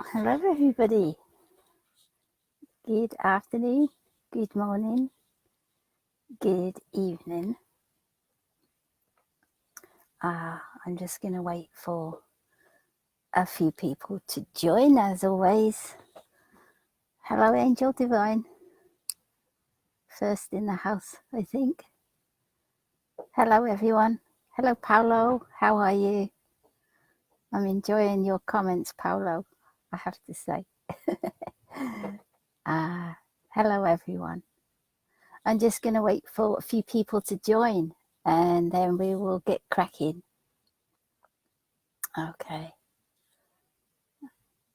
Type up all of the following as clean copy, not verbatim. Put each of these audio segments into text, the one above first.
Hello, everybody. Good afternoon, good morning, good evening. I'm just going to wait for a few people to join, as always. Hello, Angel Divine. First in the house, I think. Hello, everyone. Hello, Paolo. How are you? I'm enjoying your comments, Paolo, I have to say. Hello, everyone. I'm just going to wait for a few people to join, and then we will get cracking. Okay.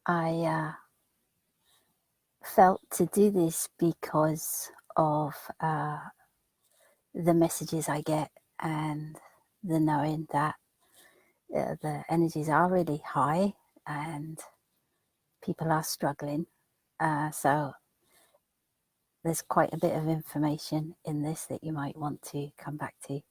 I felt to do this because of the messages I get and the knowing that the energies are really high and people are struggling. So there's quite a bit of information in this that you might want to come back to.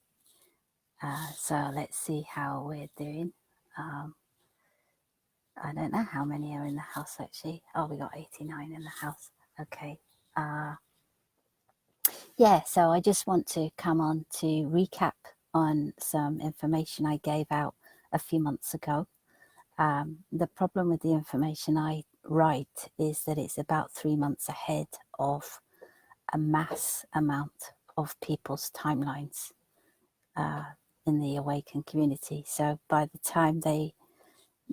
So let's see how we're doing. I don't know how many are in the house actually. Oh, we got 89 in the house. Okay. Yeah, so I just want to come on to recap on some information I gave out a few months ago. The problem with the information I write is that it's about 3 months ahead of a mass amount of people's timelines in the awakened community. So by the time they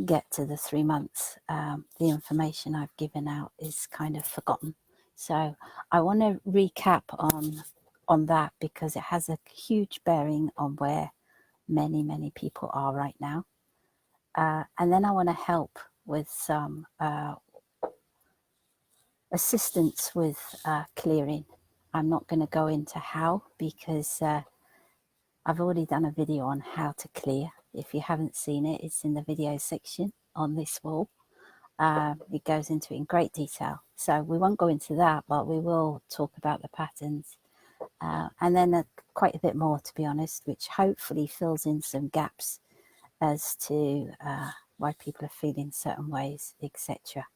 get to the 3 months, the information I've given out is kind of forgotten. So I want to recap on that because it has a huge bearing on where many people are right now. And then I want to help with some assistance with clearing. I'm not going to go into how because I've already done a video on how to clear. If you haven't seen it, it's in the video section on this wall. It goes into it in great detail. So we won't go into that, but we will talk about the patterns. And then quite a bit more, to be honest, which hopefully fills in some gaps as to why people are feeling certain ways, etc.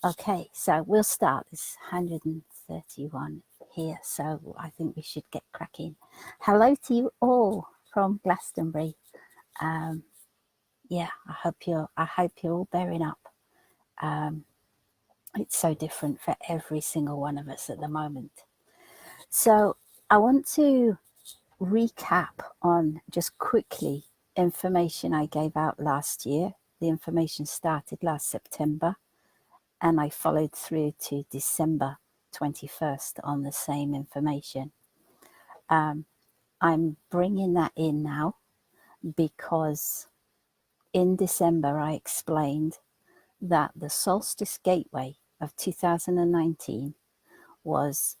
Okay, so we'll start. This 131 here, so I think we should get cracking. Hello to you all from Glastonbury. Yeah, I hope you're all bearing up. It's so different for every single one of us at the moment. So I want to recap on just quickly information I gave out last year. The information started last September and I followed through to December 21st on the same information. I'm bringing that in now because in December I explained that the solstice gateway of 2019 was,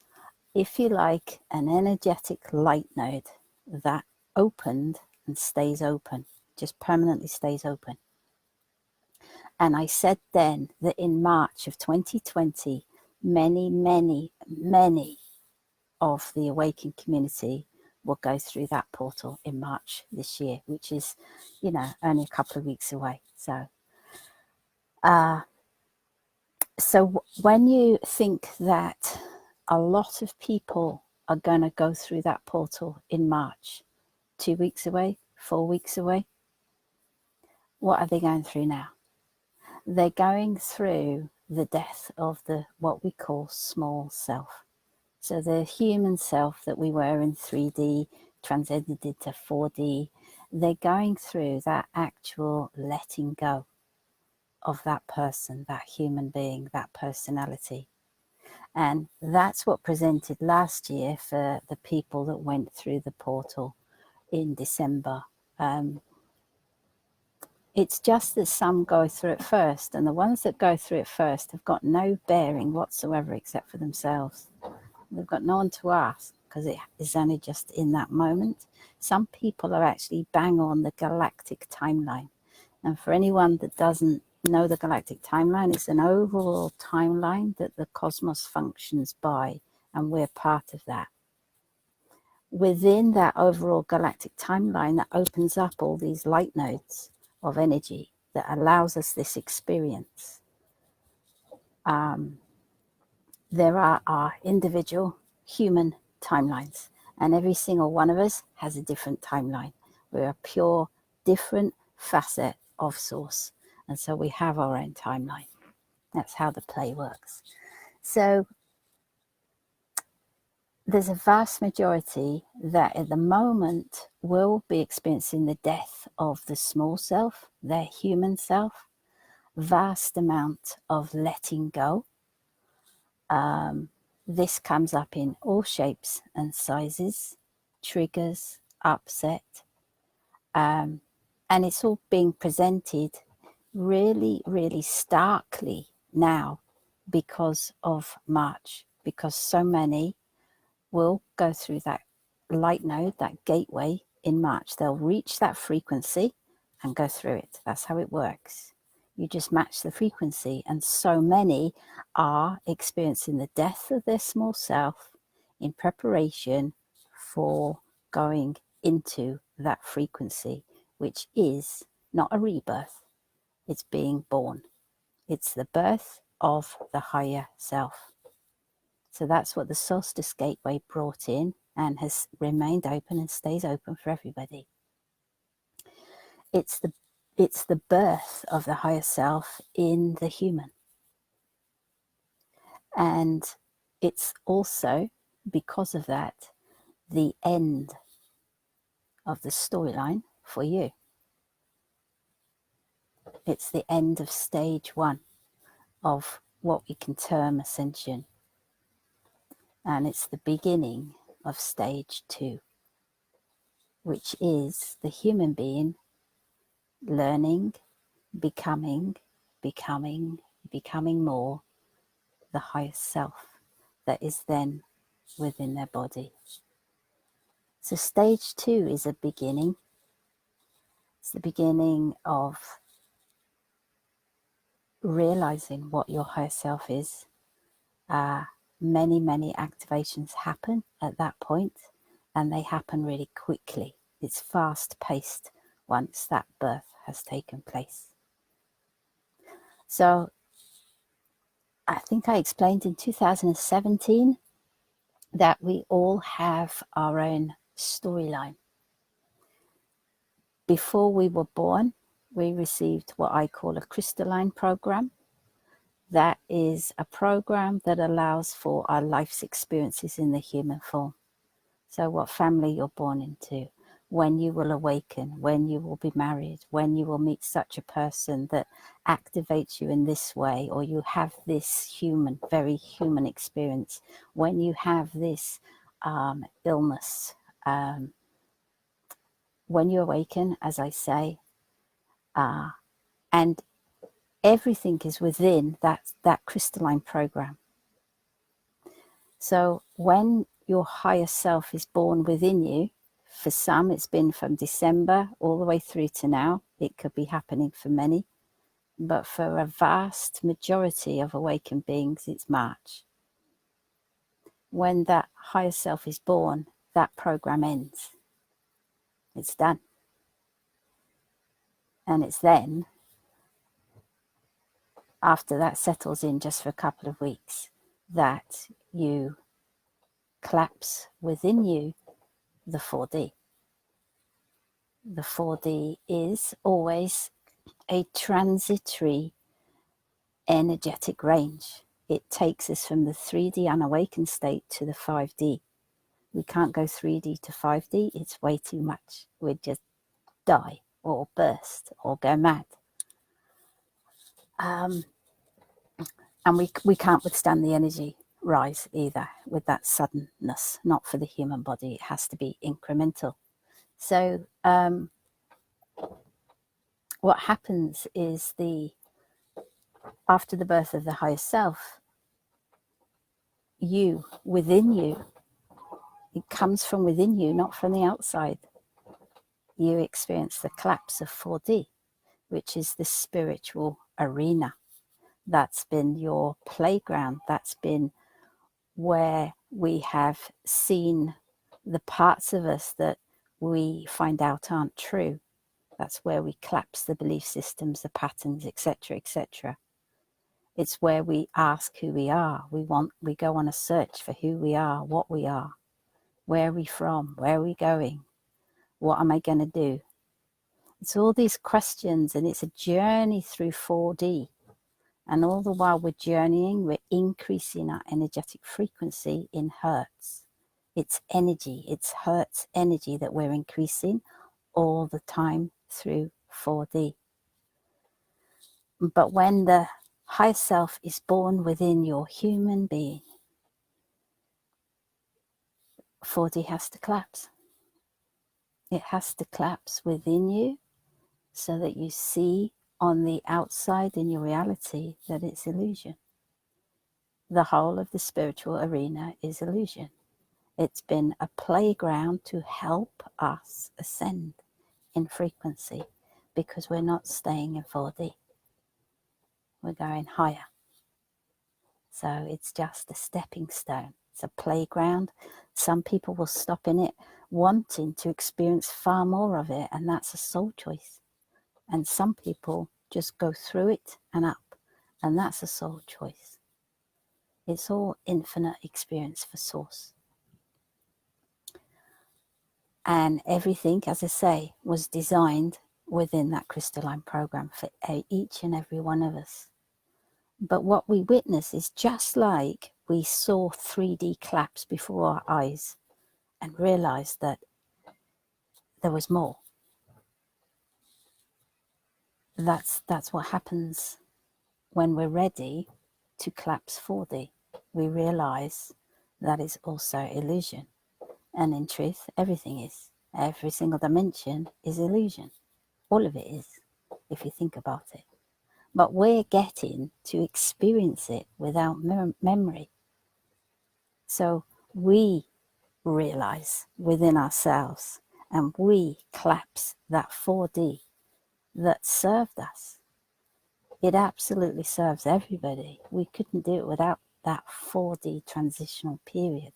if you like, an energetic light node that opened and stays open, just permanently stays open. And I said then that in March of 2020, many of the awakened community will go through that portal in March this year, which is, only a couple of weeks away. So when you think that a lot of people are going to go through that portal in March, 2 weeks away, 4 weeks away, what are they going through now? They're going through the death of what we call small self. So the human self that we were in 3D, transcended to 4D, they're going through that actual letting go of that person, that human being, that personality. And that's what presented last year for the people that went through the portal in December. It's just that some go through it first, and the ones that go through it first have got no bearing whatsoever except for themselves. They've got no one to ask because it is only just in that moment. Some people are actually bang on the galactic timeline. And for anyone that doesn't know the galactic timeline, it's an overall timeline that the cosmos functions by, and we're part of that. Within that overall galactic timeline, that opens up all these light nodes of energy that allows us this experience. There are our individual human timelines, and every single one of us has a different timeline. We're a pure, different facet of source, and so we have our own timeline. That's how the play works. So there's a vast majority that at the moment will be experiencing the death of the small self, their human self, vast amount of letting go. This comes up in all shapes and sizes, triggers, upset, and it's all being presented really, really starkly now because of March, because so many will go through that light node, that gateway in March. They'll reach that frequency and go through it. That's how it works. You just match the frequency, and so many are experiencing the death of their small self in preparation for going into that frequency, which is not a rebirth, it's being born. It's the birth of the higher self. So that's what the solstice gateway brought in and has remained open and stays open for everybody. It's the birth of the higher self in the human. And it's also, because of that, the end of the storyline for you. It's the end of stage 1 of what we can term ascension. And it's the beginning of stage 2, which is the human being learning, becoming more the highest self that is then within their body. So stage 2 is a beginning. It's the beginning of realizing what your higher self is. Many activations happen at that point, and they happen really quickly. It's fast paced once that birth has taken place. So I think I explained in 2017 that we all have our own storyline. Before we were born, we received what I call a crystalline program. That is a program that allows for our life's experiences in the human form. So what family you're born into, when you will awaken, when you will be married, when you will meet such a person that activates you in this way, or you have this human, very human experience, when you have this illness, when you awaken, as I say, and everything is within that crystalline program. So when your higher self is born within you, for some it's been from December all the way through to now. It could be happening for many, but for a vast majority of awakened beings, it's March. When that higher self is born, that program ends. It's done. And it's then, after that settles in just for a couple of weeks, that you collapse within you the 4D. The 4D is always a transitory energetic range. It takes us from the 3D unawakened state to the 5D. We can't go 3D to 5D. It's way too much. We'd just die or burst or go mad. And we can't withstand the energy rise either with that suddenness. Not for the human body. It has to be incremental. So what happens is after the birth of the higher self, you, within you, it comes from within you, not from the outside. You experience the collapse of 4D, which is the spiritual arena. That's been your playground. That's been where we have seen the parts of us that we find out aren't true. That's where we collapse the belief systems, the patterns, etc., etc. It's where we ask who we are. We go on a search for who we are, what we are, where are we from, where are we going, what am I going to do? It's all these questions, and it's a journey through 4D. And all the while we're journeying, we're increasing our energetic frequency in hertz. It's energy, it's hertz energy that we're increasing all the time through 4D. But when the higher self is born within your human being, 4D has to collapse. It has to collapse within you so that you see on the outside in your reality that it's illusion. The whole of the spiritual arena is illusion. It's been a playground to help us ascend in frequency because we're not staying in 4D. We're going higher. So it's just a stepping stone. It's a playground. Some people will stop in it wanting to experience far more of it, and that's a soul choice. And some people just go through it and up, and that's a soul choice. It's all infinite experience for source. And everything, as I say, was designed within that crystalline program for each and every one of us. But what we witness is just like we saw 3D collapse before our eyes and realized that there was more. That's what happens when we're ready to collapse 4D. We realize that is also illusion. And in truth, everything is. Every single dimension is illusion. All of it is, if you think about it. But we're getting to experience it without memory. So we realize within ourselves and we collapse that 4D that served us. It absolutely serves everybody. We couldn't do it without that 4D transitional period.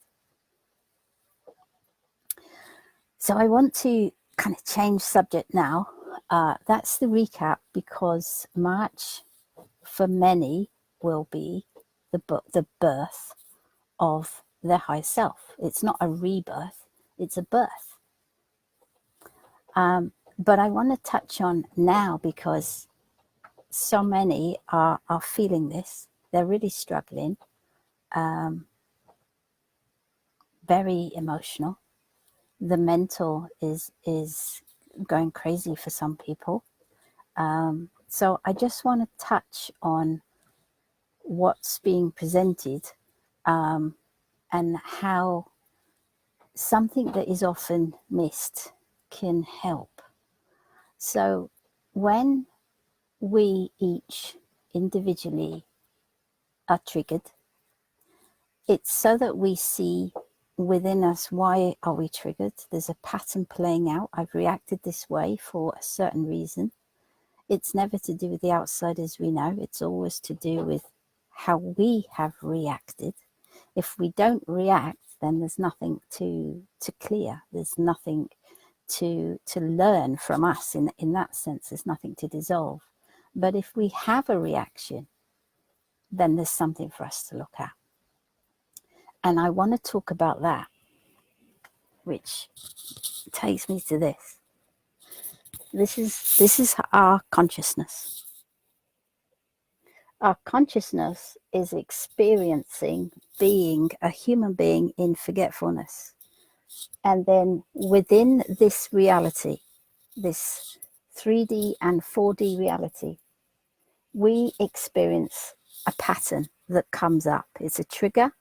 So I want to kind of change subject now. That's the recap, because March for many will be the birth of their high self. It's not a rebirth, it's a birth. But I want to touch on now because so many are feeling this. They're really struggling, very emotional. The mental is going crazy for some people. So I just want to touch on what's being presented and how something that is often missed can help. So when we each individually are triggered, it's so that we see within us, why are we triggered? There's a pattern playing out. I've reacted this way for a certain reason. It's never to do with the outside, as we know. It's always to do with how we have reacted. If we don't react, then there's nothing to clear. There's nothing to learn from us in that sense. There's nothing to dissolve. But if we have a reaction, then there's something for us to look at. And I want to talk about that, which takes me to this. This is our consciousness. Our consciousness is experiencing being a human being in forgetfulness. And then within this reality, this 3D and 4D reality, we experience a pattern that comes up. It's a trigger,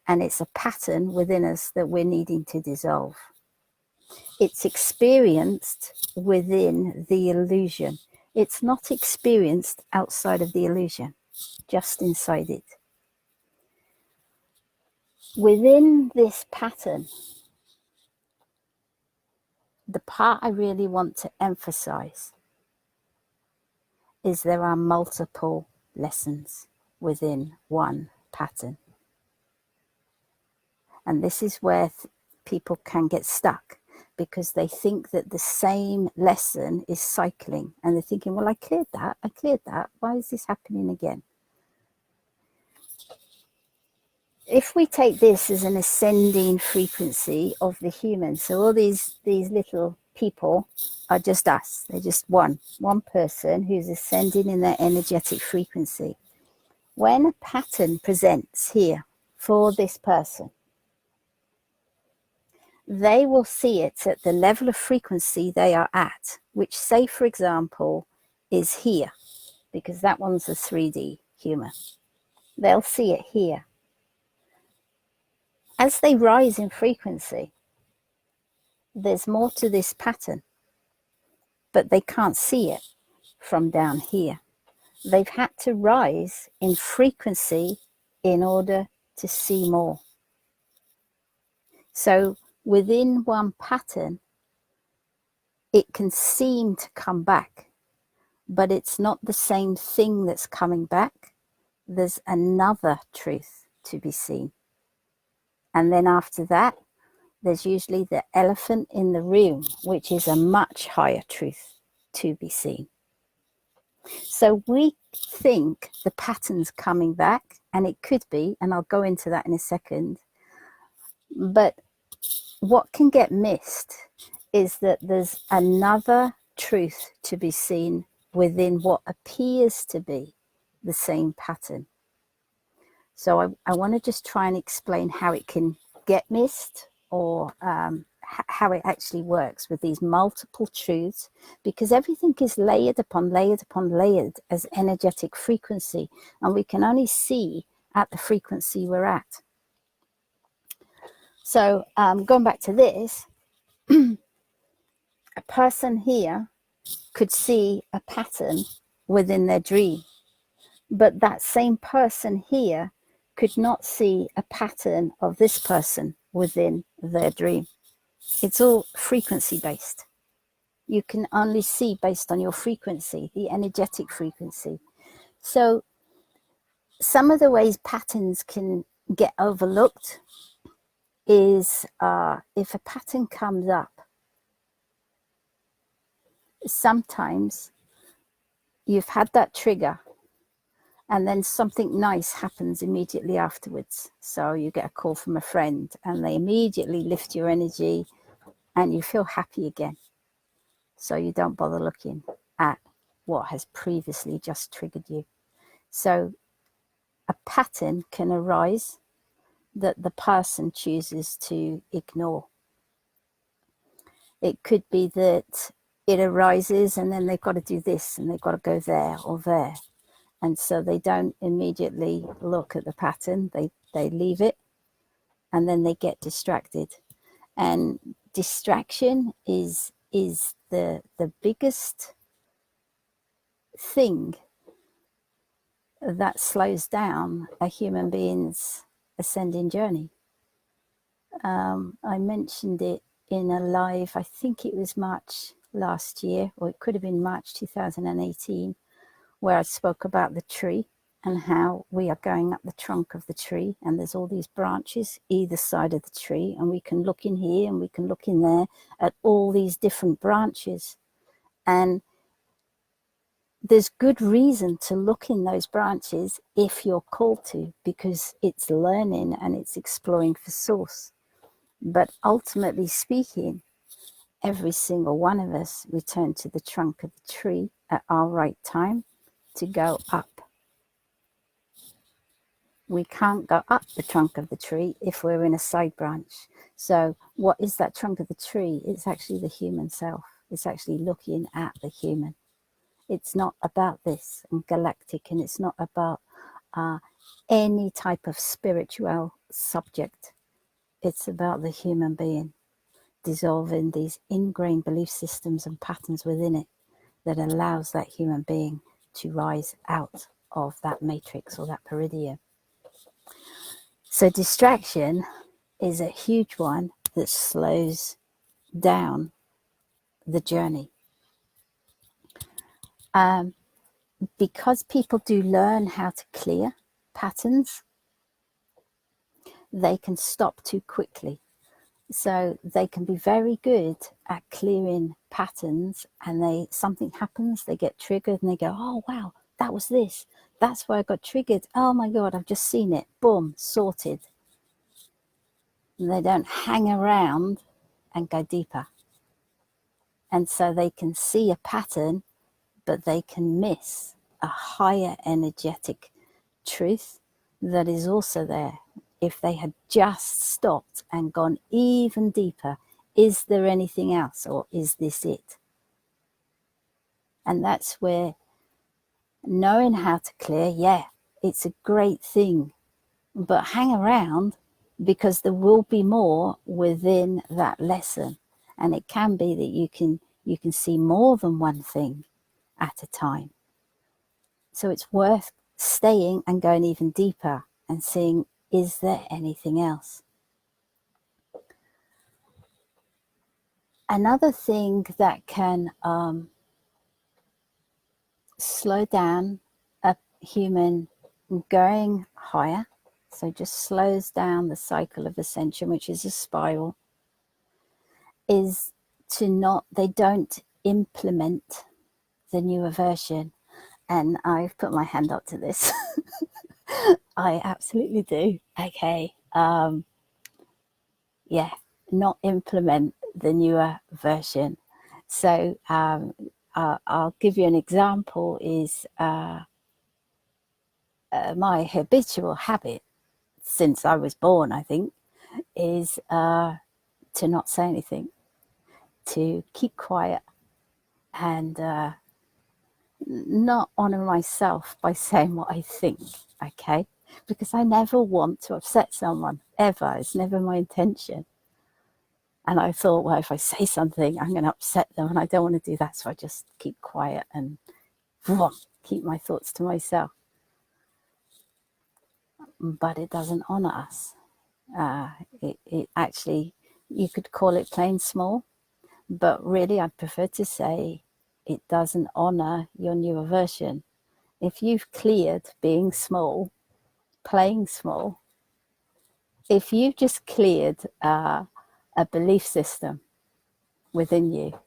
and it's a pattern within us that we're needing to dissolve. It's experienced within the illusion. It's not experienced outside of the illusion, just inside it. Within this pattern, the part I really want to emphasize is there are multiple lessons within one pattern. And this is where people can get stuck, because they think that the same lesson is cycling. And they're thinking, well, I cleared that. Why is this happening again? if we take this as an ascending frequency of the human, so all these little people are just us. They're just one person who's ascending in their energetic frequency. When a pattern presents here for this person, they will see it at the level of frequency they are at, which, say, for example, is here, because that one's a 3D human. They'll see it here. As they rise in frequency, there's more to this pattern, but they can't see it from down here. They've had to rise in frequency in order to see more. So within one pattern, it can seem to come back, but it's not the same thing that's coming back. There's another truth to be seen. And then after that, there's usually the elephant in the room, which is a much higher truth to be seen. So we think the pattern's coming back, and it could be, and I'll go into that in a second. But what can get missed is that there's another truth to be seen within what appears to be the same pattern. So I want to just try and explain how it can get missed, or how it actually works with these multiple truths, because everything is layered upon layered upon layered as energetic frequency, and we can only see at the frequency we're at. So going back to this, a person here could see a pattern within their dream, but that same person here could not see a pattern of this person within their dream. It's all frequency based. You can only see based on your frequency, the energetic frequency. So some of the ways patterns can get overlooked is if a pattern comes up, sometimes you've had that trigger and then something nice happens immediately afterwards. So you get a call from a friend and they immediately lift your energy and you feel happy again. So you don't bother looking at what has previously just triggered you. So a pattern can arise that the person chooses to ignore. It could be that it arises and then they've got to do this and they've got to go there or there. And so they don't immediately look at the pattern, they leave it, and then they get distracted. And distraction is the biggest thing that slows down a human being's ascending journey. I mentioned it in a live, I think it was March last year, or it could have been March 2018, where I spoke about the tree and how we are going up the trunk of the tree, and there's all these branches either side of the tree, and we can look in here and we can look in there at all these different branches. And there's good reason to look in those branches if you're called to, because it's learning and it's exploring for source. But ultimately speaking, every single one of us return to the trunk of the tree at our right time to go up. We can't go up the trunk of the tree if we're in a side branch. So what is that trunk of the tree? It's actually the human self. It's actually looking at the human. It's not about this and galactic, and it's not about any type of spiritual subject. It's about the human being dissolving these ingrained belief systems and patterns within it that allows that human being to rise out of that matrix or that peridium. So distraction is a huge one that slows down the journey. Because people do learn how to clear patterns, they can stop too quickly. So they can be very good at clearing patterns, and something happens, they get triggered and they go, oh wow, that was this. That's why I got triggered. Oh my God, I've just seen it. Boom, sorted. They don't hang around and go deeper. And so they can see a pattern, but they can miss a higher energetic truth that is also there. If they had just stopped and gone even deeper, is there anything else, or is this it? And that's where knowing how to clear, yeah, it's a great thing, but hang around, because there will be more within that lesson. And it can be that you can see more than one thing at a time. So it's worth staying and going even deeper and seeing, is there anything else? Another thing that can slow down a human going higher, so just slows down the cycle of ascension, which is a spiral, is they don't implement the new aversion. And I've put my hand up to this. I absolutely do. Okay. Yeah, not implement the newer version. So I'll give you an example. Is my habitual habit since I was born, I think, is to not say anything, to keep quiet, and not honor myself by saying what I think, okay? Because I never want to upset someone, ever. It's never my intention. And I thought, well, if I say something, I'm going to upset them, and I don't want to do that. So I just keep quiet and keep my thoughts to myself. But it doesn't honor us. It actually, you could call it plain small, but really I'd prefer to say it doesn't honor your new aversion. If you've cleared being small, playing small, if you've just cleared a belief system within you,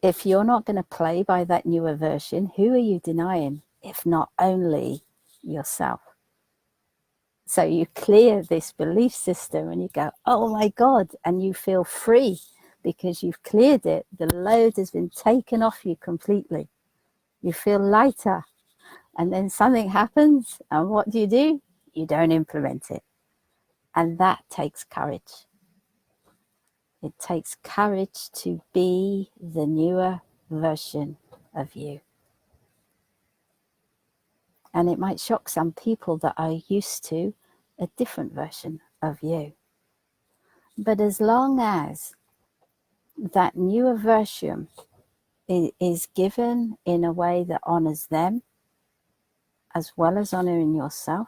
if you're not going to play by that new aversion, who are you denying, if not only yourself? So you clear this belief system and you go, oh my God, and you feel free because you've cleared it. The load has been taken off you completely. You feel lighter. And then something happens, and what do? You don't implement it. And that takes courage. It takes courage to be the newer version of you. And it might shock some people that are used to a different version of you. But as long as that newer version is given in a way that honors them, as well as honoring yourself,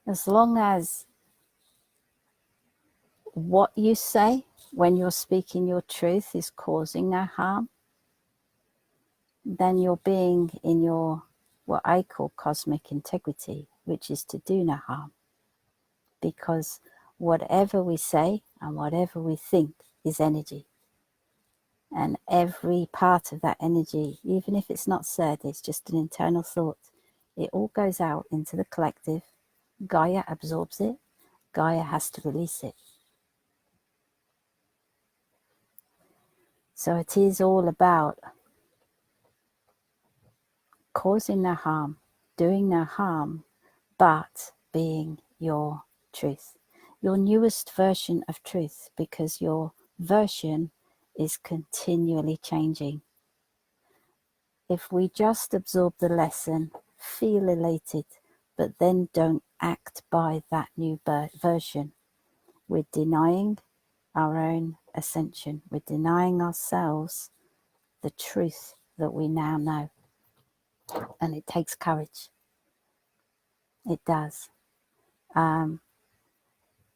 as long as what you say when you're speaking your truth is causing no harm, then you're being in your, what I call cosmic integrity, which is to do no harm. Because whatever we say and whatever we think is energy. And every part of that energy, even if it's not said, it's just an internal thought, it all goes out into the collective. Gaia absorbs it. Gaia has to release it. So it is all about causing no harm, doing no harm, but being your truth, your newest version of truth, because your version is continually changing. If we just absorb the lesson, feel elated, but then don't act by that new version, we're denying our own ascension. We're denying ourselves the truth that we now know. And it takes courage. It does.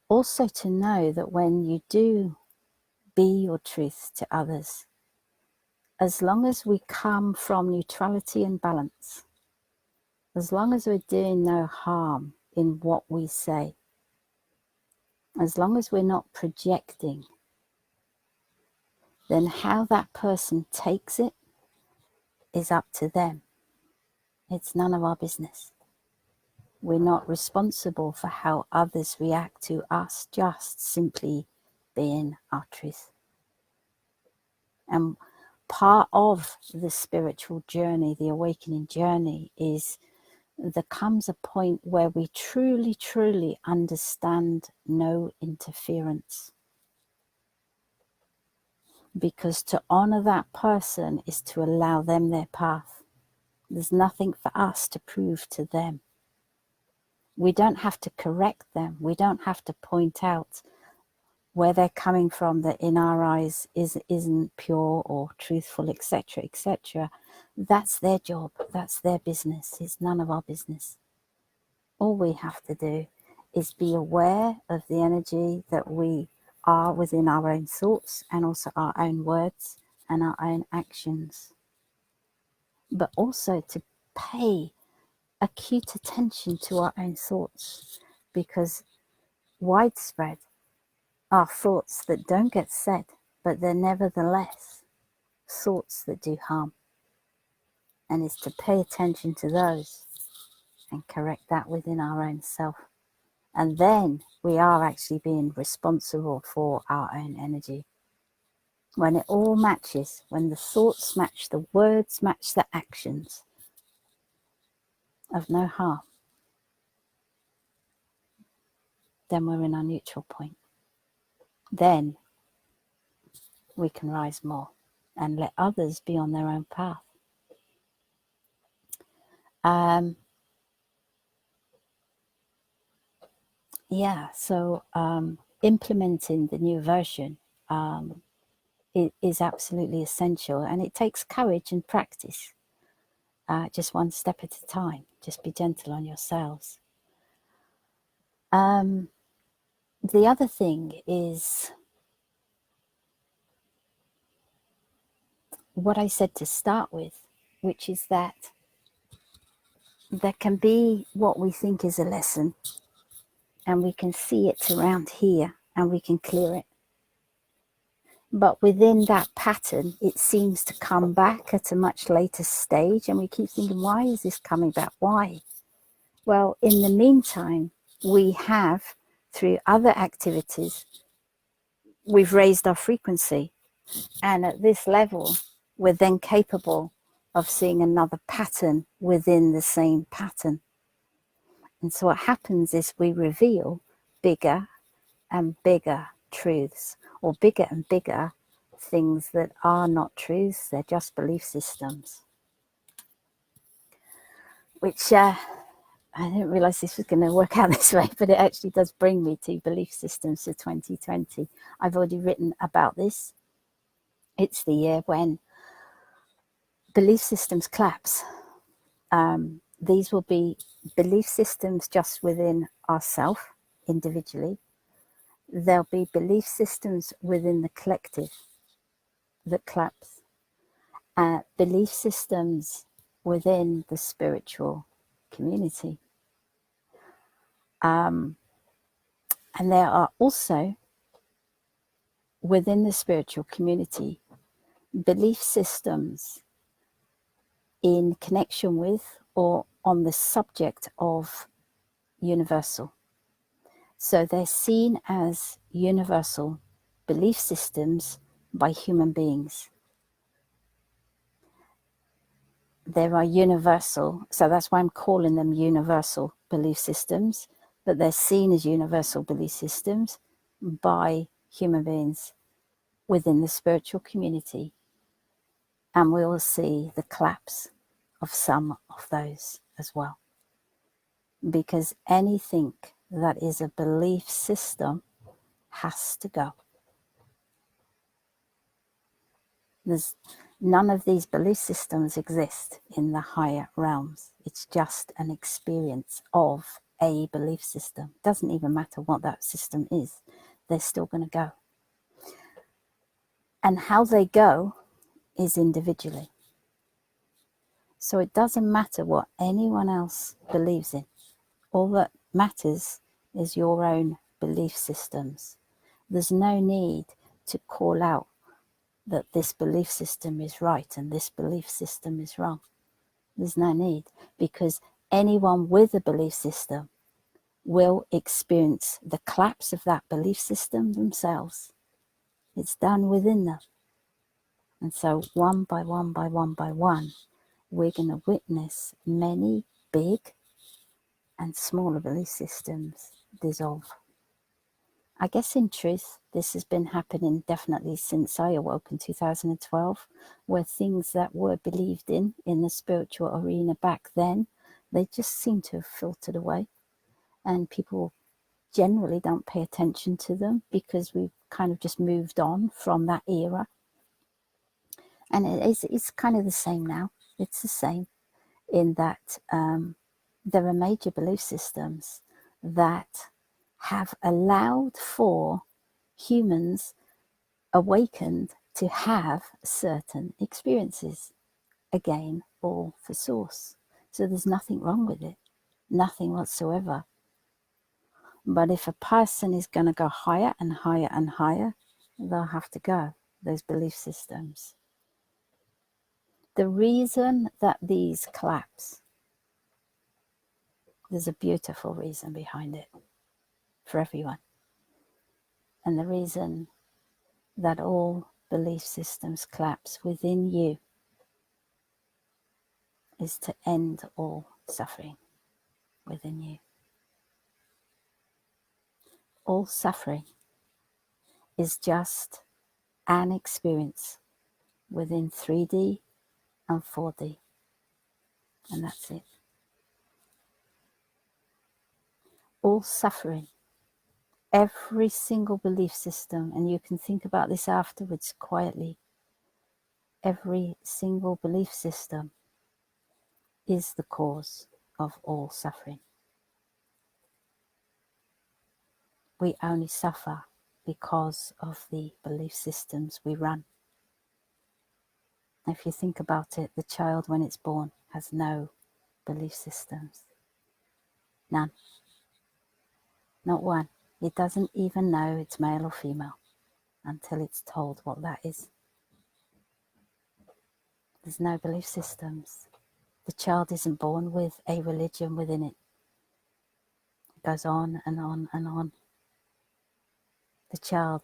Also to know that when you do be your truth to others, as long as we come from neutrality and balance, as long as we're doing no harm in what we say, as long as we're not projecting, then how that person takes it is up to them. It's none of our business. We're not responsible for how others react to us, just simply being our truth. And part of the spiritual journey, the awakening journey, is there comes a point where we truly, truly understand no interference. Because to honor that person is to allow them their path. There's nothing for us to prove to them. We don't have to correct them. We don't have to point out where they're coming from that in our eyes isn't pure or truthful, etc., etc. That's their job. That's their business. It's none of our business. All we have to do is be aware of the energy that we are within our own thoughts and also our own words and our own actions. But also to pay acute attention to our own thoughts, because widespread are thoughts that don't get said, but they're nevertheless thoughts that do harm. And it's to pay attention to those and correct that within our own self. And then we are actually being responsible for our own energy. When it all matches, when the thoughts match, the words match the actions of no harm, then we're in our neutral point. Then we can rise more and let others be on their own path. So implementing the new version is absolutely essential, and it takes courage and practice, just one step at a time. Just be gentle on yourselves. The other thing is what I said to start with, which is that there can be what we think is a lesson, and we can see it around here and we can clear it. But within that pattern, it seems to come back at a much later stage, and we keep thinking, why is this coming back? Why? Well, in the meantime, we have, through other activities, we've raised our frequency. And at this level, we're then capable of seeing another pattern within the same pattern. And so what happens is we reveal bigger and bigger truths, or bigger and bigger things that are not truths, they're just belief systems. Which I didn't realize this was going to work out this way, but it actually does bring me to belief systems for 2020. I've already written about this. It's the year when belief systems collapse. These will be belief systems just within ourselves individually. There'll be belief systems within the collective that collapse. Belief systems within the spiritual community. And there are also, within the spiritual community, belief systems in connection with or on the subject of universal. So they're seen as universal belief systems by human beings. There are universal, so that's why I'm calling them universal belief systems, but they're seen as universal belief systems by human beings within the spiritual community. And we will see the collapse of some of those as well. Because anything that is a belief system has to go. None of these belief systems exist in the higher realms. It's just an experience of a belief system. It doesn't even matter what that system is. They're still going to go. And how they go is individually. So it doesn't matter what anyone else believes in. All that matters is your own belief systems. There's no need to call out that this belief system is right and this belief system is wrong. There's no need, because anyone with a belief system will experience the collapse of that belief system themselves. It's done within them. And so one by one by one by one, we're going to witness many big and smaller belief systems dissolve. I guess in truth, this has been happening definitely since I awoke in 2012, where things that were believed in the spiritual arena back then, they just seem to have filtered away. And people generally don't pay attention to them because we've kind of just moved on from that era. And it's kind of the same now. It's the same in that there are major belief systems that have allowed for humans awakened to have certain experiences, again, all for source. So there's nothing wrong with it, nothing whatsoever. But if a person is going to go higher and higher and higher, they'll have to go, those belief systems. The reason that these collapse, there's a beautiful reason behind it for everyone. And the reason that all belief systems collapse within you is to end all suffering within you. All suffering is just an experience within 3D and 4D. And that's it. All suffering, every single belief system, and you can think about this afterwards quietly, every single belief system is the cause of all suffering. We only suffer because of the belief systems we run. If you think about it, the child when it's born has no belief systems. None. Not one. It doesn't even know it's male or female until it's told what that is. There's no belief systems. The child isn't born with a religion within it. It goes on and on and on. The child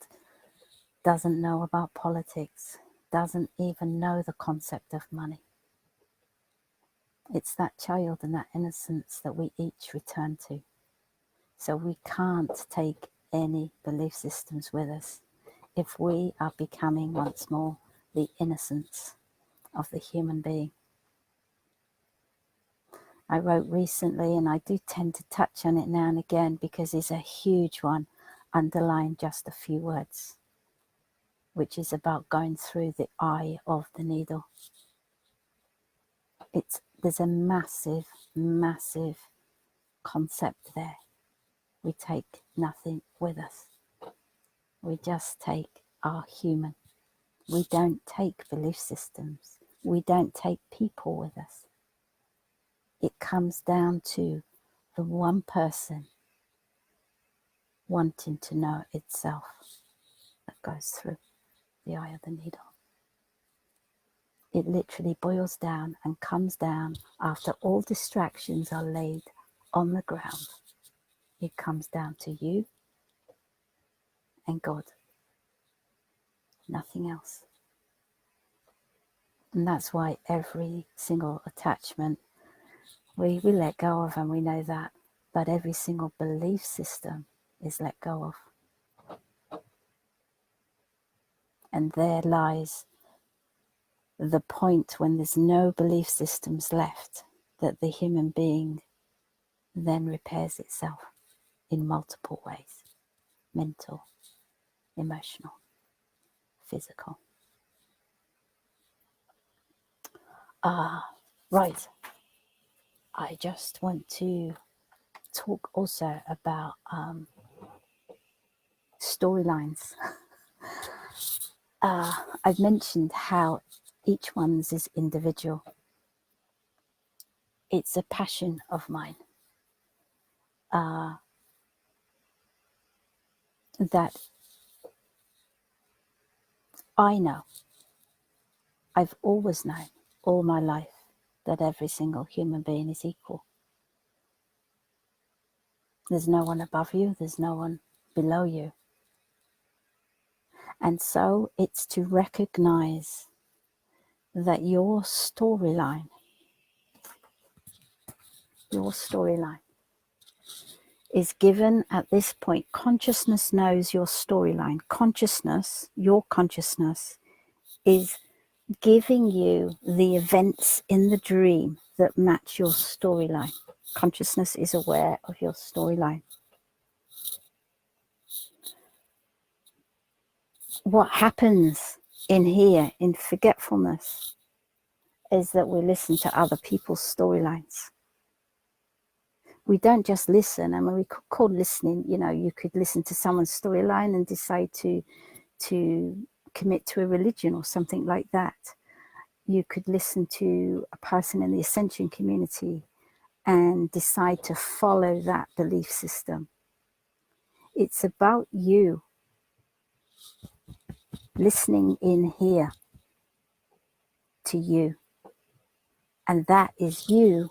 doesn't know about politics, doesn't even know the concept of money. It's that child and that innocence that we each return to. So we can't take any belief systems with us if we are becoming once more the innocence of the human being. I wrote recently, and I do tend to touch on it now and again because it's a huge one, underline just a few words, which is about going through the eye of the needle. There's a massive, massive concept there. We take nothing with us. We just take our human. We don't take belief systems. We don't take people with us. It comes down to the one person wanting to know itself that goes through the eye of the needle. It literally boils down and comes down after all distractions are laid on the ground. It comes down to you and God. Nothing else. And that's why every single attachment we let go of, and we know that. But every single belief system is let go of. And there lies the point when there's no belief systems left, that the human being then repairs itself in multiple ways: mental, emotional, physical. Right. I just want to talk also about storylines. I've mentioned how each one's is individual. It's a passion of mine that I know, I've always known all my life, that every single human being is equal. There's no one above you. There's no one below you. And so it's to recognize that your storyline is given at this point. Consciousness knows your storyline. Consciousness, your consciousness, is giving you the events in the dream that match your storyline. Consciousness is aware of your storyline. What happens in here, in forgetfulness, is that we listen to other people's storylines. We don't just listen. I mean, we could call listening, you know, you could listen to someone's storyline and decide to commit to a religion or something like that. You could listen to a person in the Ascension community and decide to follow that belief system. It's about you listening in here to you. And that is you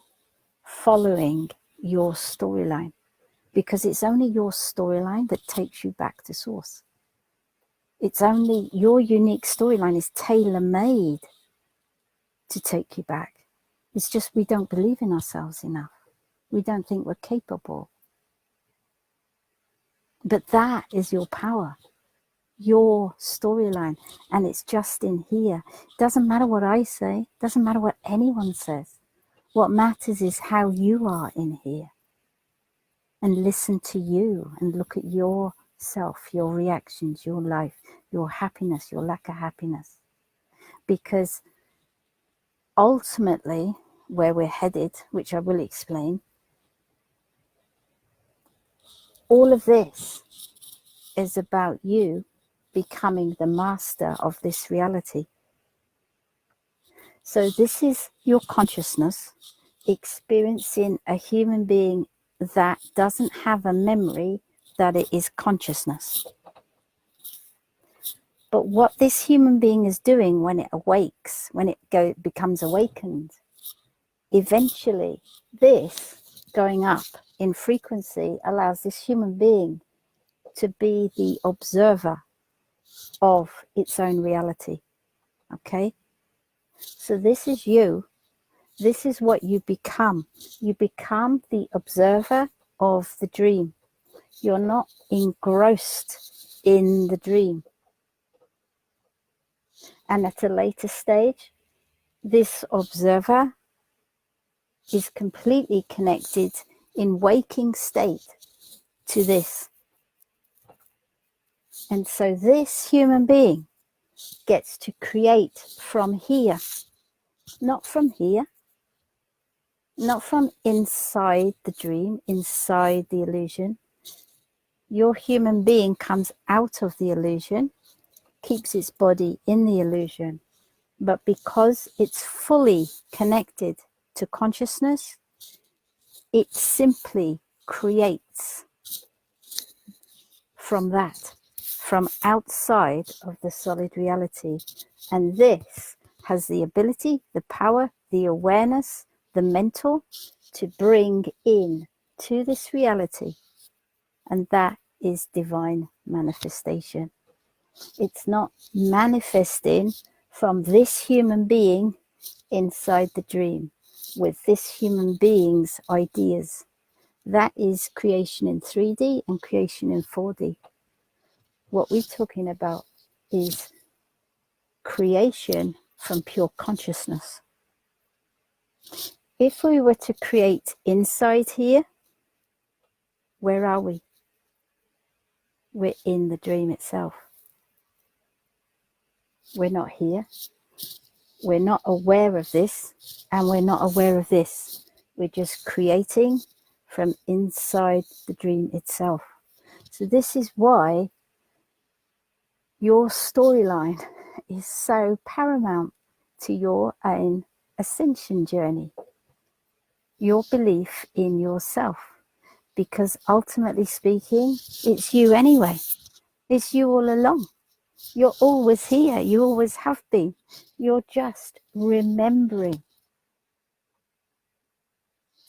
following your storyline, because it's only your storyline that takes you back to source. It's only your unique storyline is tailor-made to take you back. It's just we don't believe in ourselves enough. We don't think we're capable. But that is your power, your storyline, and it's just in here. Doesn't matter what I say, doesn't matter what anyone says. What matters is how you are in here. And listen to you and look at yourself, your reactions, your life, your happiness, your lack of happiness. Because ultimately, where we're headed, which I will explain, all of this is about you becoming the master of this reality. So this is your consciousness experiencing a human being that doesn't have a memory that it is consciousness. But what this human being is doing when it awakes, when it becomes awakened, eventually this going up in frequency allows this human being to be the observer of its own reality. Okay? So this is you. This is what you become. You become the observer of the dream. You're not engrossed in the dream. And at a later stage, this observer is completely connected in waking state to this. And so this human being gets to create from here, not from here, not from inside the dream, inside the illusion. Your human being comes out of the illusion, keeps its body in the illusion, but because it's fully connected to consciousness, it simply creates from that, from outside of the solid reality. And this has the ability, the power, the awareness, the mental to bring in to this reality. And that is divine manifestation. It's not manifesting from this human being inside the dream with this human being's ideas. That is creation in 3D and creation in 4D. What we're talking about is creation from pure consciousness. If we were to create inside here, where are we? We're in the dream itself. We're not here. We're not aware of this, and we're not aware of this. We're just creating from inside the dream itself. So this is why your storyline is so paramount to your own ascension journey. Your belief in yourself. Because ultimately speaking, it's you anyway. It's you all along. You're always here. You always have been. You're just remembering.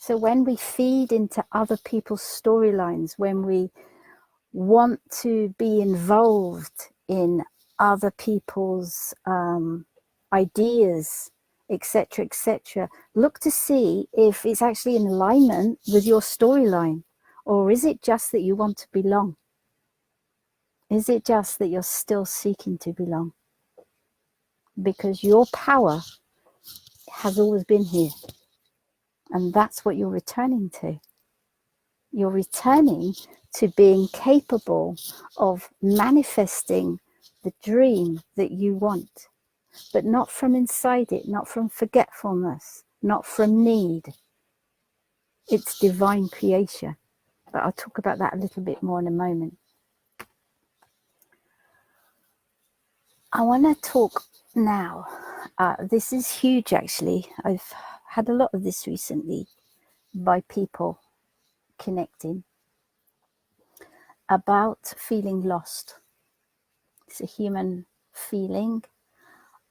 So when we feed into other people's storylines, when we want to be involved in other people's ideas, etc., etc., look to see if it's actually in alignment with your storyline, or is it just that you want to belong? Is it just that you're still seeking to belong? Because your power has always been here, and that's what you're returning to. You're returning to being capable of manifesting the dream that you want, but not from inside it, not from forgetfulness, not from need. It's divine creation. But I'll talk about that a little bit more in a moment. I want to talk now. This is huge, actually. I've had a lot of this recently by people connecting about feeling lost. It's a human feeling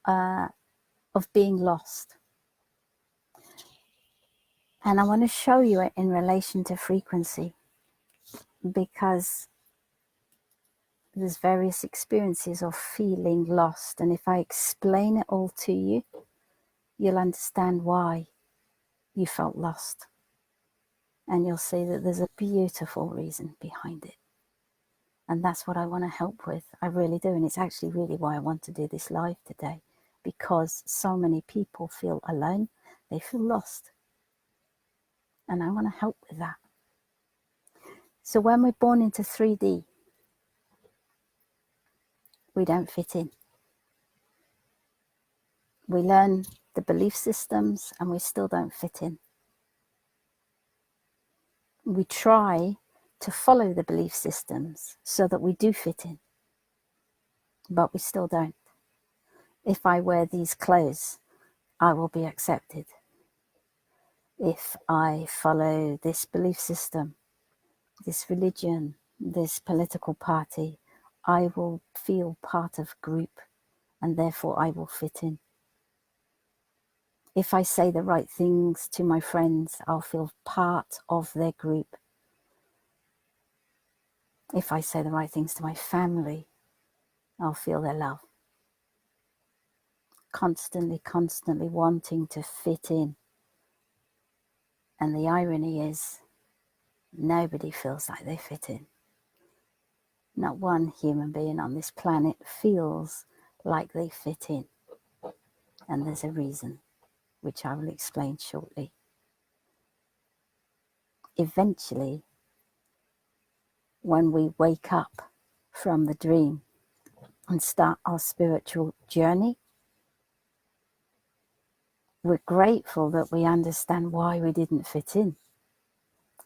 of being lost. And I want to show you it in relation to frequency, because there's various experiences of feeling lost. And if I explain it all to you, you'll understand why you felt lost. And you'll see that there's a beautiful reason behind it. And that's what I want to help with. I really do. And it's actually really why I want to do this live today, because so many people feel alone. They feel lost. And I want to help with that. So when we're born into 3D, we don't fit in. We learn the belief systems and we still don't fit in. We try to follow the belief systems so that we do fit in, but we still don't. If I wear these clothes, I will be accepted. If I follow this belief system, this religion, this political party, I will feel part of a group and therefore I will fit in. If I say the right things to my friends, I'll feel part of their group. If I say the right things to my family, I'll feel their love. Constantly wanting to fit in. And the irony is, nobody feels like they fit in. Not one human being on this planet feels like they fit in. And there's a reason, which I will explain shortly. Eventually, when we wake up from the dream and start our spiritual journey, we're grateful that we understand why we didn't fit in.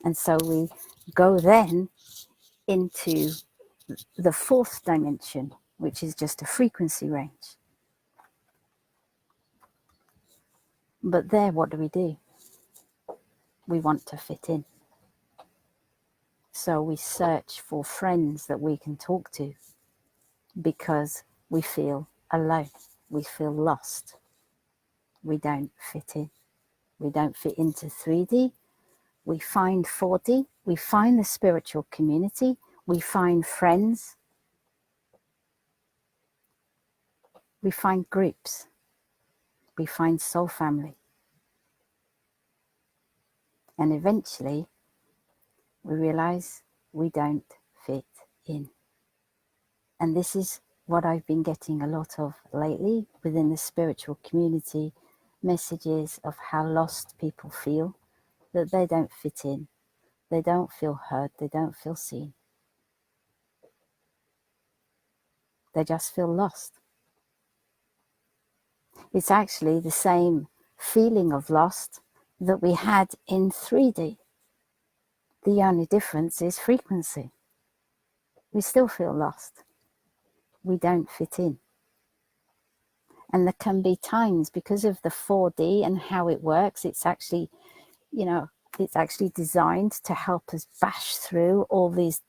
And so we go then into the fourth dimension, which is just a frequency range. But there, what do? We want to fit in. So we search for friends that we can talk to because we feel alone. We feel lost. We don't fit in. We don't fit into 3D. We find 4D. We find the spiritual community. We find friends. We find groups. We find soul family. And eventually, we realize we don't fit in. And this is what I've been getting a lot of lately within the spiritual community, messages of how lost people feel, that they don't fit in, they don't feel heard, they don't feel seen. They just feel lost. It's actually the same feeling of lost that we had in 3D. The only difference is frequency. We still feel lost. We don't fit in. And there can be times, because of the 4D and how it works, it's actually, it's actually designed to help us bash through all these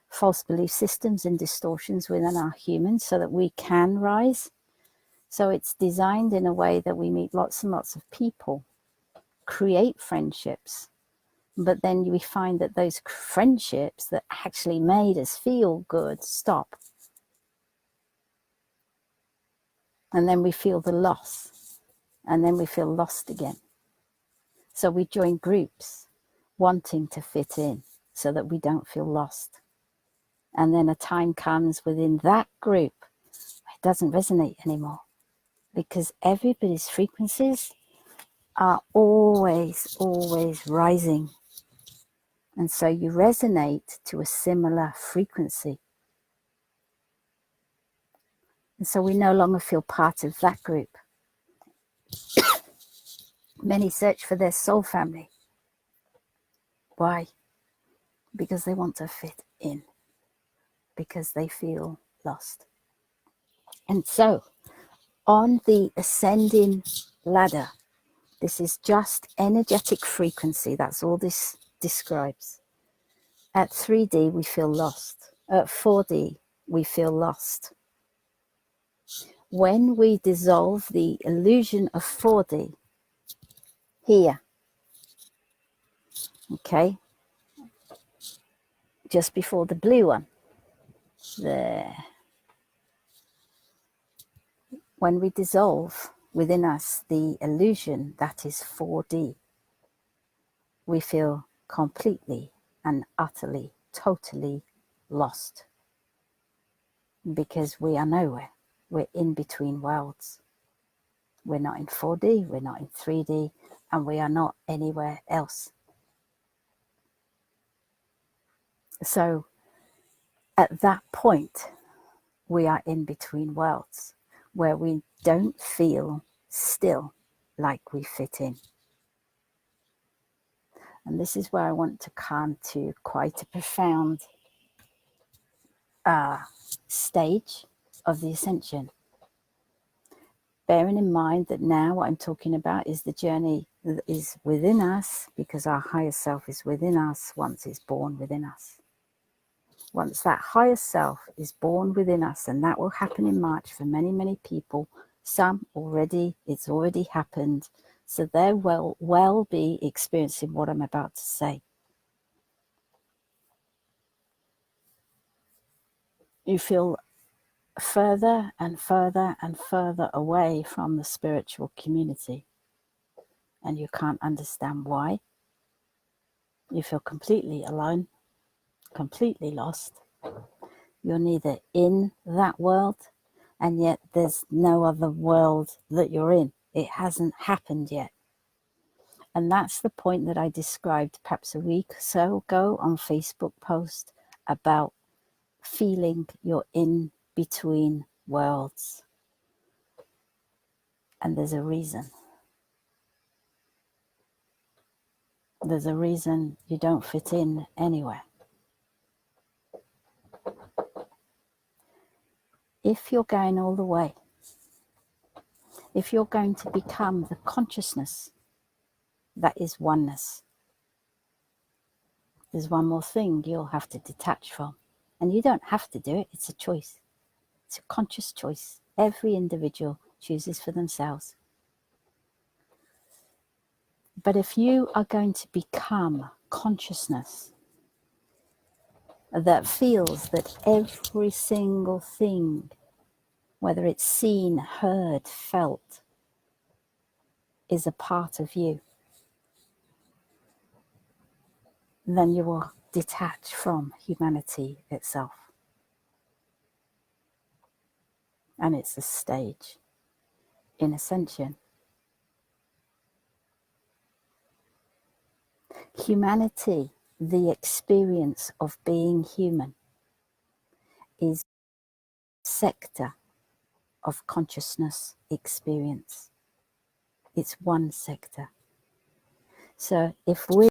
false belief systems and distortions within our humans so that we can rise. So it's designed in a way that we meet lots and lots of people, create friendships, But then we find that those friendships that actually made us feel good stop. And then we feel the loss. And then we feel lost again. So we join groups wanting to fit in so that we don't feel lost. And then a time comes within that group, it doesn't resonate anymore, because everybody's frequencies are always rising. And so you resonate to a similar frequency. And so we no longer feel part of that group. Many search for their soul family. Why? Because they want to fit in, because they feel lost. And so on the ascending ladder, this is just energetic frequency. That's all this describes. At 3D, we feel lost. At 4D, we feel lost. When we dissolve the illusion of 4D, here, okay, just before the blue one, there. When we dissolve within us the illusion that is 4D, we feel completely and utterly, totally lost, because we are nowhere. We're in between worlds. We're not in 4D, we're not in 3D, and we are not anywhere else. So at that point, we are in between worlds, where we don't feel still like we fit in. And this is where I want to come to quite a profound stage of the ascension. Bearing in mind that now what I'm talking about is the journey that is within us, because our higher self is within us once it's born within us. Once that higher self is born within us, and that will happen in March for many, many people. Some already, it's already happened. So they will well be experiencing what I'm about to say. You feel further and further and further away from the spiritual community. And you can't understand why. You feel completely alone, completely lost. You're neither in that world, and yet there's no other world that you're in. It hasn't happened yet. And that's the point that I described perhaps a week or so ago on Facebook post about feeling you're in between worlds. And there's a reason. There's a reason you don't fit in anywhere. If you're going all the way, if you're going to become the consciousness that is oneness, there's one more thing you'll have to detach from. And you don't have to do it, it's a choice. It's a conscious choice. Every individual chooses for themselves. But if you are going to become consciousness that feels that every single thing, whether it's seen, heard, felt, is a part of you, then you will detach from humanity itself. And it's a stage in ascension. Humanity, the experience of being human, is a sector of consciousness experience. It's one sector. So if we